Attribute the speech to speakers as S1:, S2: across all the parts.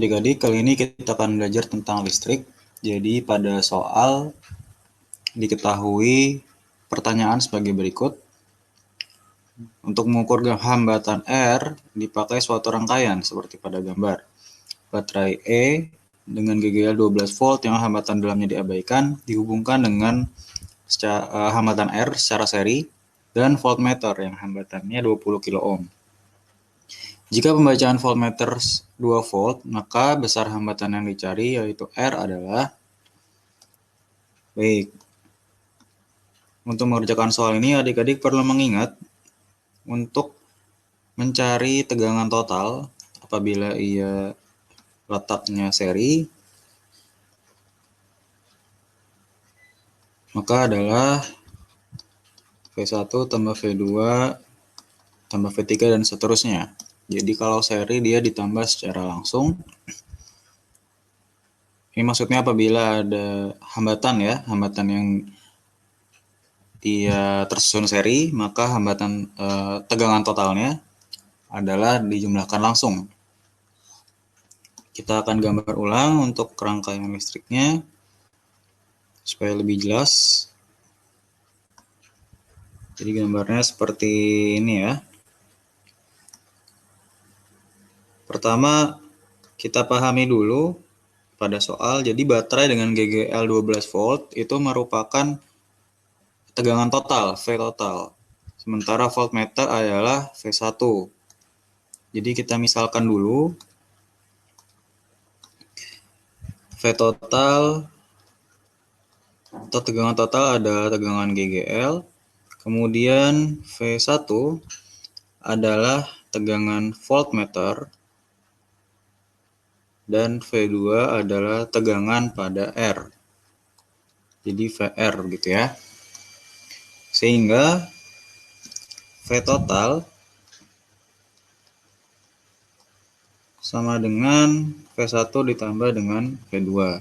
S1: Adik-adik, kali ini kita akan belajar tentang listrik. Jadi pada soal diketahui pertanyaan sebagai berikut. Untuk mengukur hambatan R dipakai suatu rangkaian seperti pada gambar. Baterai E dengan GGL 12 volt yang hambatan dalamnya diabaikan dihubungkan dengan hambatan R secara seri dan voltmeter yang hambatannya 20 kilo ohm. Jika pembacaan voltmeter 2 volt, maka besar hambatan yang dicari yaitu R adalah baik. Untuk mengerjakan soal ini, adik-adik perlu mengingat untuk mencari tegangan total apabila ia letaknya seri, maka adalah V1 tambah V2 tambah V3 dan seterusnya. Jadi kalau seri dia ditambah secara langsung. Ini maksudnya apabila ada hambatan ya, hambatan yang dia tersusun seri, maka hambatan tegangan totalnya adalah dijumlahkan langsung. Kita akan gambar ulang untuk rangkaian listriknya supaya lebih jelas. Jadi gambarnya seperti ini ya. Pertama, kita pahami dulu pada soal, jadi baterai dengan GGL 12 volt itu merupakan tegangan total, V total. Sementara voltmeter adalah V1. Jadi kita misalkan dulu, V total atau tegangan total adalah tegangan GGL. Kemudian V1 adalah tegangan voltmeter. Dan V2 adalah tegangan pada R. Jadi VR gitu ya. Sehingga V total sama dengan V1 ditambah dengan V2.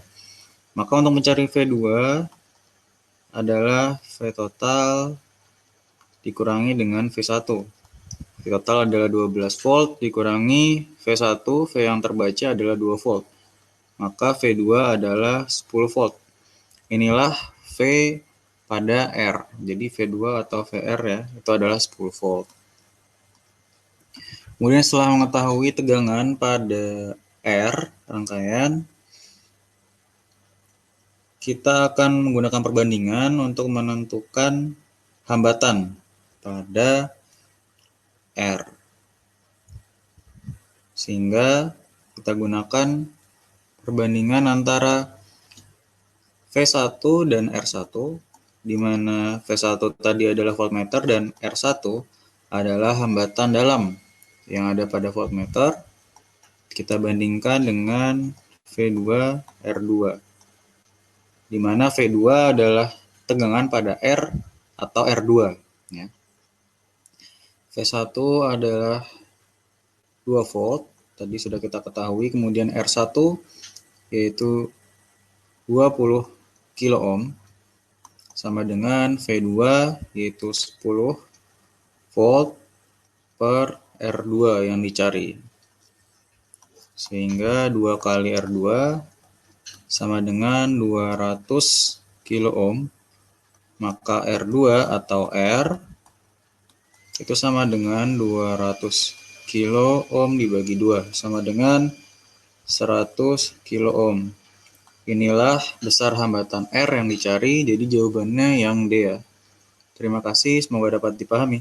S1: Maka untuk mencari V2 adalah V total dikurangi dengan V1. V total adalah 12 volt dikurangi V1, V yang terbaca adalah 2 volt. Maka V2 adalah 10 volt. Inilah V pada R. Jadi V2 atau VR ya, itu adalah 10 volt. Kemudian setelah mengetahui tegangan pada R rangkaian, kita akan menggunakan perbandingan untuk menentukan hambatan pada R. Sehingga kita gunakan perbandingan antara V1 dan R1, di mana V1 tadi adalah voltmeter dan R1 adalah hambatan dalam yang ada pada voltmeter. Kita bandingkan dengan V2 R2, di mana V2 adalah tegangan pada R atau R2 ya. V1 adalah 2 volt, tadi sudah kita ketahui. Kemudian R1 yaitu 20 kilo ohm sama dengan V2 yaitu 10 volt per R2 yang dicari. Sehingga 2 kali R2 sama dengan 200 kilo ohm. Maka R2 atau R itu sama dengan 200 kilo ohm dibagi 2 sama dengan 100 kilo ohm. Inilah besar hambatan R yang dicari, jadi jawabannya yang D ya. Terima kasih, semoga dapat dipahami.